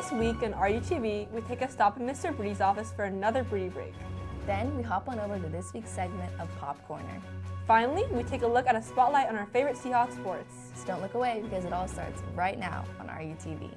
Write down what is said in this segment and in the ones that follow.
This week on RUTV, we take a stop in Mr. Bridi's office for another Bridi Break. Then we hop on over to this week's segment of Pop Corner. Finally, we take a look at a spotlight on our favorite Seahawk sports. So don't look away because it all starts right now on RUTV.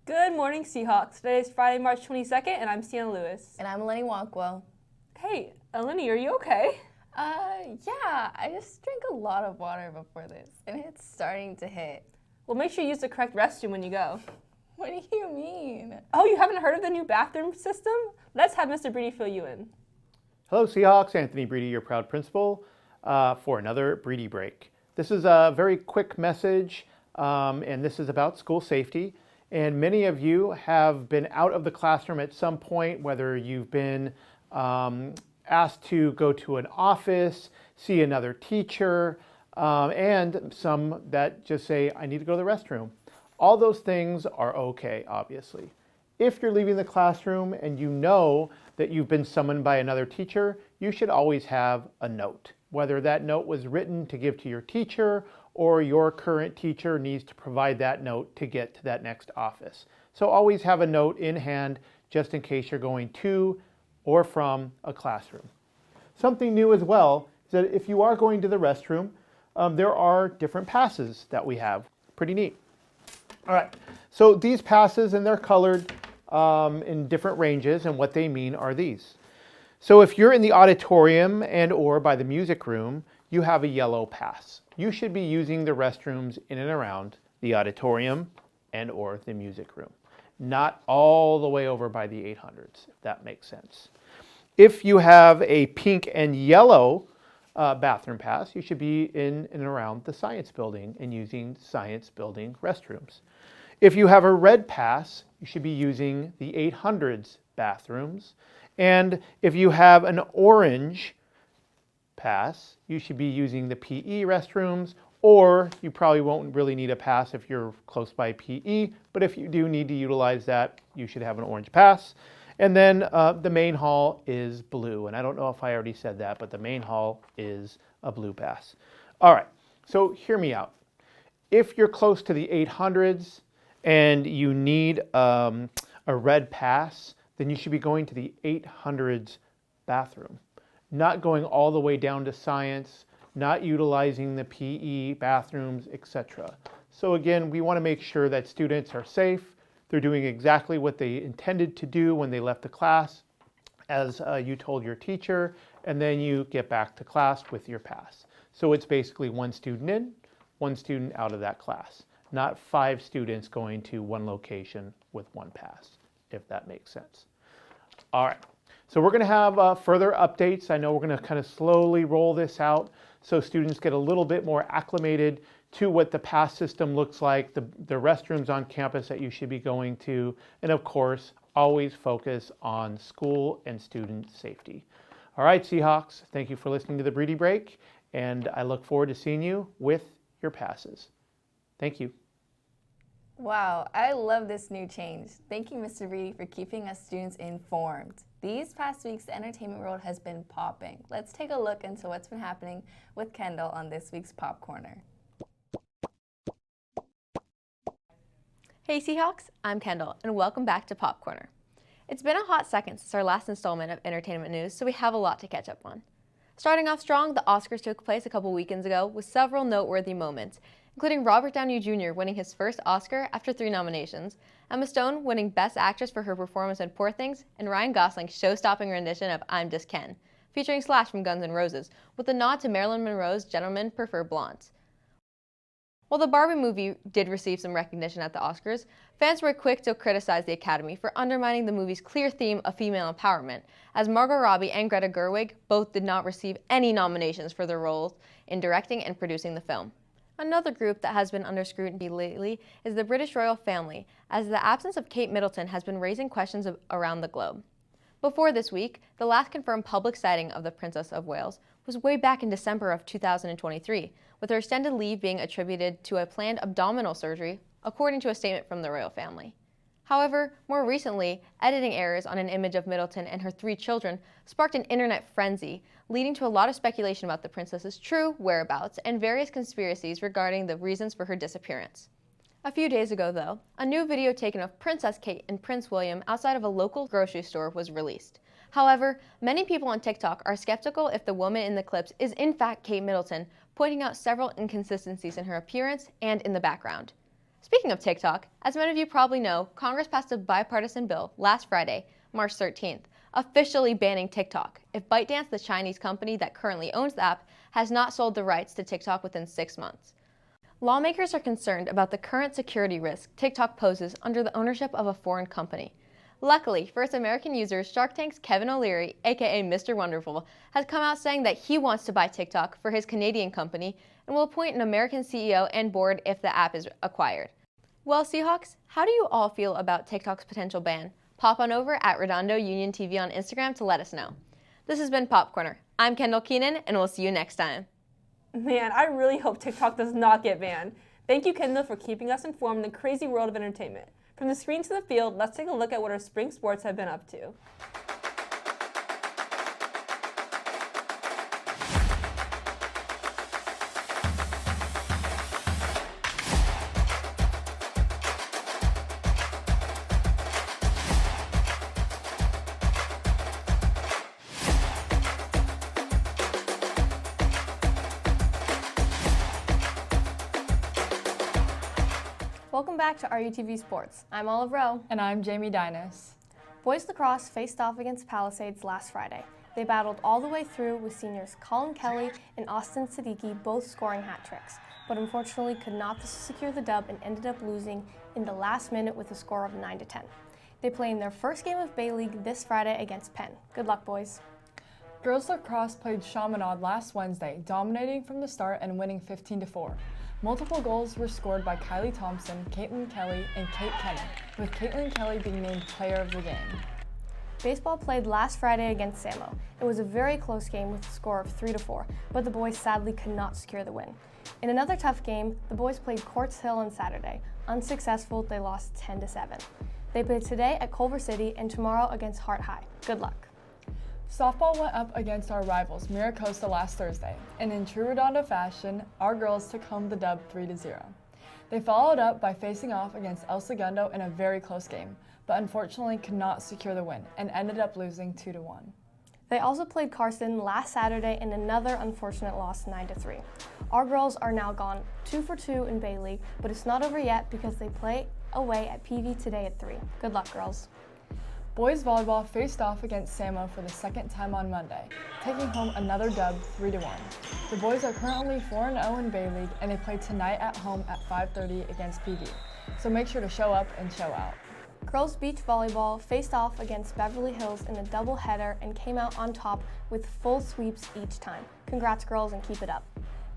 Good morning, Seahawks. Today is Friday, March 22nd, and I'm Sienna Lewis. And I'm Eleni Wankwo. Hey, Eleni, are you okay? Yeah, I just drank a lot of water before this, and it's starting to hit. Well, make sure you use the correct restroom when you go. What do you mean? Oh, you haven't heard of the new bathroom system? Let's have Mr. Bridi fill you in. Hello Seahawks, Anthony Bridi, your proud principal, for another Bridi Break. This is a very quick message, and this is about school safety. And many of you have been out of the classroom at some point, whether you've been asked to go to an office, see another teacher, and some that just say, I need to go to the restroom. All those things are okay, obviously. If you're leaving the classroom and you know that you've been summoned by another teacher, you should always have a note. Whether that note was written to give to your teacher or your current teacher needs to provide that note to get to that next office. So always have a note in hand just in case you're going to or from a classroom. Something new as well is that if you are going to the restroom, there are different passes that we have. Pretty neat. All right, so these passes, and they're colored in different ranges, and what they mean are these. So if you're in the auditorium and or by the music room, you have a yellow pass. You should be using the restrooms in and around the auditorium and or the music room, not all the way over by the 800s, if that makes sense. If you have a pink and yellow bathroom pass, you should be in and around the science building and using science building restrooms. If you have a red pass, you should be using the 800s bathrooms. And if you have an orange pass, you should be using the PE restrooms, or you probably won't really need a pass if you're close by PE, but if you do need to utilize that, you should have an orange pass. And then the main hall is blue, and I don't know if I already said that, but the main hall is a blue pass. All right, so hear me out. If you're close to the 800s and you need a red pass, then you should be going to the 800s bathroom, not going all the way down to science, not utilizing the PE bathrooms, etc. So again, we want to make sure that students are safe. They're doing exactly what they intended to do when they left the class, as you told your teacher, and then you get back to class with your pass. So it's basically one student in, one student out of that class, not 5 students going to one location with one pass, if that makes sense. All right, so we're going to have further updates. I know we're going to kind of slowly roll this out so students get a little bit more acclimated to what the pass system looks like, the restrooms on campus that you should be going to, and of course, always focus on school and student safety. All right, Seahawks, thank you for listening to the Bridi Break, and I look forward to seeing you with your passes. Thank you. Wow, I love this new change. Thank you, Mr. Bridi, for keeping us students informed. These past weeks, the entertainment world has been popping. Let's take a look into what's been happening with Kendall on this week's Pop Corner. Hey Seahawks, I'm Kendall, and welcome back to Pop Corner. It's been a hot second since our last installment of entertainment news, so we have a lot to catch up on. Starting off strong, the Oscars took place a couple weekends ago with several noteworthy moments, including Robert Downey Jr. winning his first Oscar after 3 nominations, Emma Stone winning Best Actress for her performance in Poor Things, and Ryan Gosling's show-stopping rendition of I'm Just Ken, featuring Slash from Guns N' Roses, with a nod to Marilyn Monroe's Gentlemen Prefer Blondes. While the Barbie movie did receive some recognition at the Oscars, fans were quick to criticize the Academy for undermining the movie's clear theme of female empowerment, as Margot Robbie and Greta Gerwig both did not receive any nominations for their roles in directing and producing the film. Another group that has been under scrutiny lately is the British royal family, as the absence of Kate Middleton has been raising questions around the globe. Before this week, the last confirmed public sighting of the Princess of Wales was way back in December of 2023, with her extended leave being attributed to a planned abdominal surgery, according to a statement from the royal family. However, more recently, editing errors on an image of Middleton and her 3 children sparked an internet frenzy, leading to a lot of speculation about the princess's true whereabouts and various conspiracies regarding the reasons for her disappearance. A few days ago, though, a new video taken of Princess Kate and Prince William outside of a local grocery store was released. However, many people on TikTok are skeptical if the woman in the clips is in fact Kate Middleton, pointing out several inconsistencies in her appearance and in the background. Speaking of TikTok, as many of you probably know, Congress passed a bipartisan bill last Friday, March 13th, officially banning TikTok if ByteDance, the Chinese company that currently owns the app, has not sold the rights to TikTok within 6 months. Lawmakers are concerned about the current security risk TikTok poses under the ownership of a foreign company. Luckily, First American users Shark Tank's Kevin O'Leary, aka Mr. Wonderful, has come out saying that he wants to buy TikTok for his Canadian company and will appoint an American CEO and board if the app is acquired. Well, Seahawks, how do you all feel about TikTok's potential ban? Pop on over at Redondo Union TV on Instagram to let us know. This has been Pop Corner. I'm Kendall Keenan, and we'll see you next time. Man, I really hope TikTok does not get banned. Thank you, Kendall, for keeping us informed in the crazy world of entertainment. From the screen to the field, let's take a look at what our spring sports have been up to. Welcome back to RUTV Sports. I'm Olive Rowe. And I'm Jamie Dinas. Boys lacrosse faced off against Palisades last Friday. They battled all the way through with seniors Colin Kelly and Austin Siddiqui both scoring hat tricks, but unfortunately could not secure the dub and ended up losing in the last minute with a score of 9-10. They play in their first game of Bay League this Friday against Penn. Good luck, boys. Girls lacrosse played Chaminade last Wednesday, dominating from the start and winning 15-4. Multiple goals were scored by Kylie Thompson, Caitlin Kelly, and Kate Kenny, with Caitlin Kelly being named Player of the Game. Baseball played last Friday against Samo. It was a very close game with a score of 3-4, but the boys sadly could not secure the win. In another tough game, the boys played Courts Hill on Saturday. Unsuccessful, they lost 10-7. They play today at Culver City and tomorrow against Hart High. Good luck. Softball went up against our rivals, Miracosta, last Thursday, and in true Redondo fashion, our girls took home the dub 3-0. They followed up by facing off against El Segundo in a very close game, but unfortunately could not secure the win and ended up losing 2-1. They also played Carson last Saturday in another unfortunate loss, 9-3. Our girls are now gone 2-2 in Bay League, but it's not over yet because they play away at PV today at 3. Good luck, girls. Boys volleyball faced off against Samo for the second time on Monday, taking home another dub 3-1. The boys are currently 4-0 in Bay League and they play tonight at home at 5:30 against PV, so make sure to show up and show out. Girls beach volleyball faced off against Beverly Hills in a doubleheader and came out on top with full sweeps each time. Congrats, girls, and keep it up.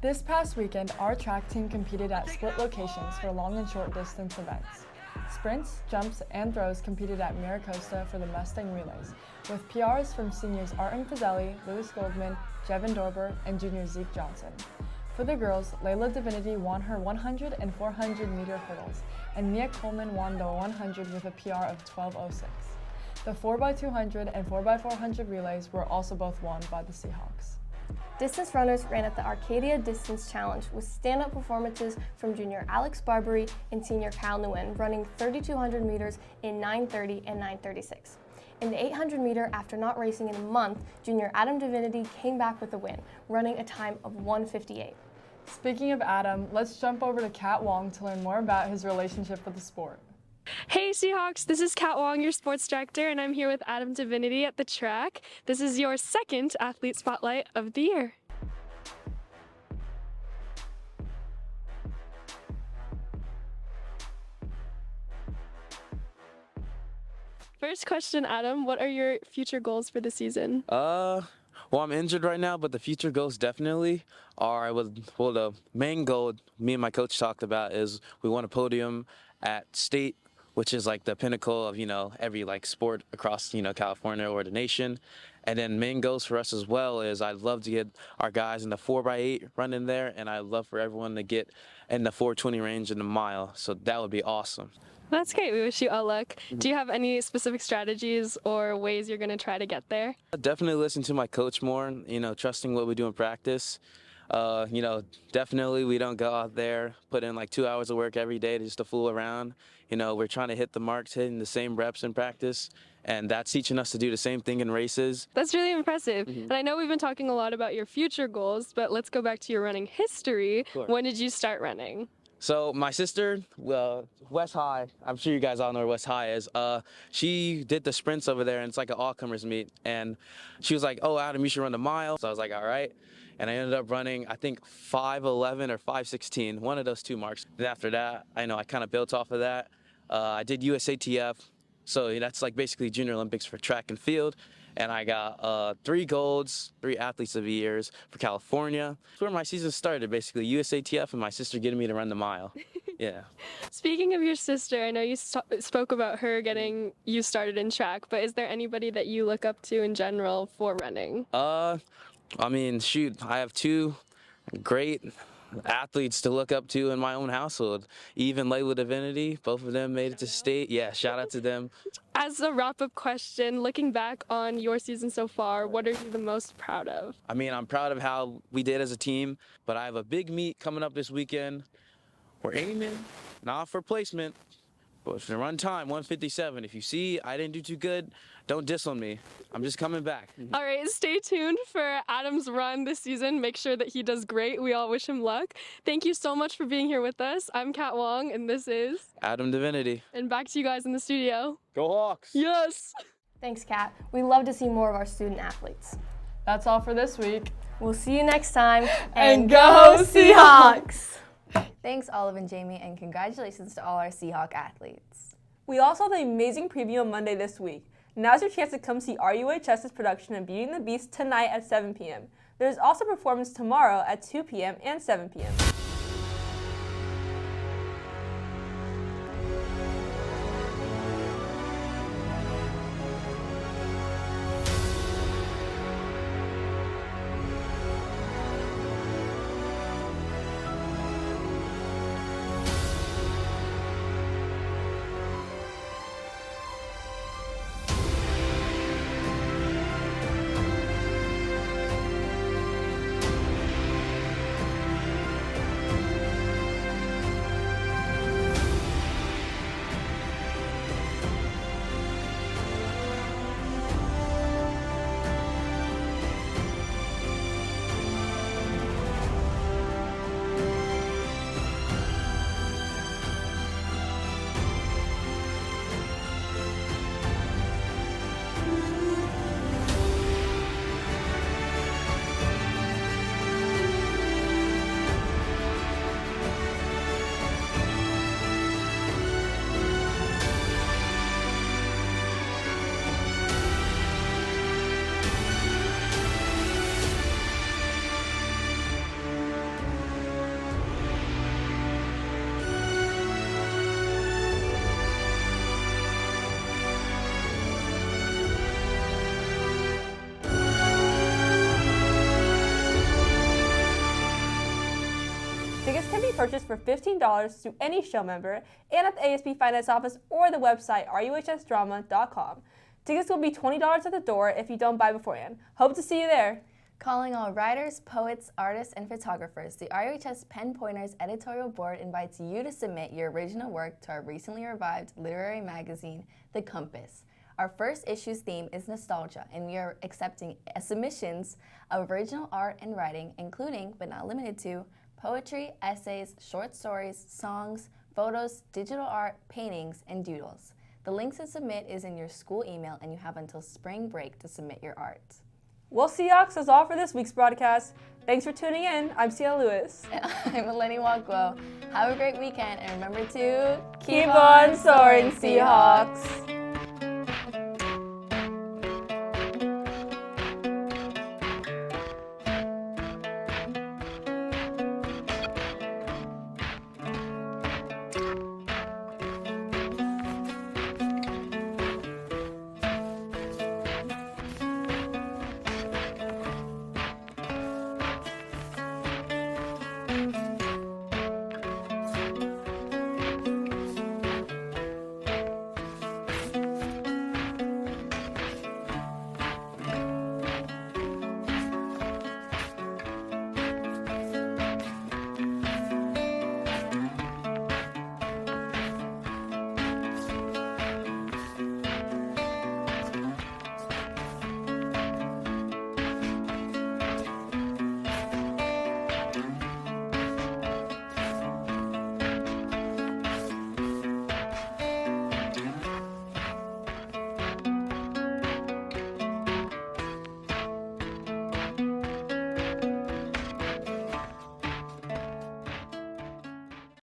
This past weekend, our track team competed at split locations for long and short distance events. Sprints, jumps, and throws competed at Miracosta for the Mustang Relays, with PRs from seniors Arten Fazeli, Lewis Goldman, Jevin Dorber, and junior Zeke Johnson. For the girls, Layla Divinity won her 100 and 400 meter hurdles, and Mia Coleman won the 100 with a PR of 12:06. The 4x200 and 4x400 relays were also both won by the Seahawks. Distance runners ran at the Arcadia Distance Challenge with stand-up performances from junior Alex Barbary and senior Kyle Nguyen, running 3,200 meters in 9:30 and 9:36. In the 800 meter, after not racing in a month, junior Adam Divinity came back with a win, running a time of 1:58. Speaking of Adam, let's jump over to Kat Wong to learn more about his relationship with the sport. Hey Seahawks, this is Kat Wong, your sports director, and I'm here with Adam Divinity at the track. This is your second Athlete Spotlight of the year. First question, Adam, what are your future goals for the season? Well, I'm injured right now, but the future goals definitely are, the main goal me and my coach talked about is we want a podium at state, which is like the pinnacle of, every like sport across, California or the nation. And then main goals for us as well is I'd love to get our guys in the 4x8 running there, and I'd love for everyone to get in the 420 range in the mile. So that would be awesome. That's great. We wish you all luck. Do you have any specific strategies or ways you're going to try to get there? Definitely listen to my coach more, trusting what we do in practice. Definitely we don't go out there, put in like 2 hours of work every day just to fool around. We're trying to hit the marks, hitting the same reps in practice, and that's teaching us to do the same thing in races. That's really impressive. And I know we've been talking a lot about your future goals, but let's go back to your running history. Sure. When did you start running? So my sister, West High, I'm sure you guys all know where West High is. She did the sprints over there, and it's like an all-comers meet. And she was like, "Oh, Adam, you should run the mile." So I was like, "All right." And I ended up running, I think, 5:11 or 5:16, one of those two marks. And after that, I kind of built off of that. I did USATF, so that's like basically Junior Olympics for track and field. And I got 3 golds, 3 athletes of the years for California. That's where my season started, basically USATF and my sister getting me to run the mile. Yeah. Speaking of your sister, I know you spoke about her getting you started in track, but is there anybody that you look up to in general for running? I have 2 great athletes to look up to in my own household. Eve and Layla Divinity, both of them made it to state. Yeah, shout out to them. As a wrap-up question, looking back on your season so far, what are you the most proud of? I'm proud of how we did as a team, but I have a big meet coming up this weekend. We're aiming, not for placement, but for run time, 1:57. If you see I didn't do too good, don't diss on me. I'm just coming back. All right, stay tuned for Adam's run this season. Make sure that he does great. We all wish him luck. Thank you so much for being here with us. I'm Kat Wong, and this is Adam Divinity. And back to you guys in the studio. Go Hawks! Yes! Thanks, Kat. We love to see more of our student athletes. That's all for this week. We'll see you next time. And go Seahawks! Thanks, Olive and Jamie, and congratulations to all our Seahawk athletes. We also have an amazing preview on Monday this week. Now's your chance to come see RUHS's production of Beauty and the Beast tonight at 7 p.m. There's also a performance tomorrow at 2 p.m. and 7 p.m. Tickets can be purchased for $15 through any show member and at the ASB Finance Office or the website ruhsdrama.com. Tickets will be $20 at the door if you don't buy beforehand. Hope to see you there. Calling all writers, poets, artists, and photographers, the RUHS Pen Pointers editorial board invites you to submit your original work to our recently revived literary magazine, The Compass. Our first issue's theme is nostalgia, and we are accepting submissions of original art and writing, including, but not limited to, poetry, essays, short stories, songs, photos, digital art, paintings, and doodles. The link to submit is in your school email, and you have until spring break to submit your art. Well, Seahawks, that's all for this week's broadcast. Thanks for tuning in. I'm Ciela Lewis. I'm Eleni Wakwo. Have a great weekend, and remember to keep on soaring, Seahawks.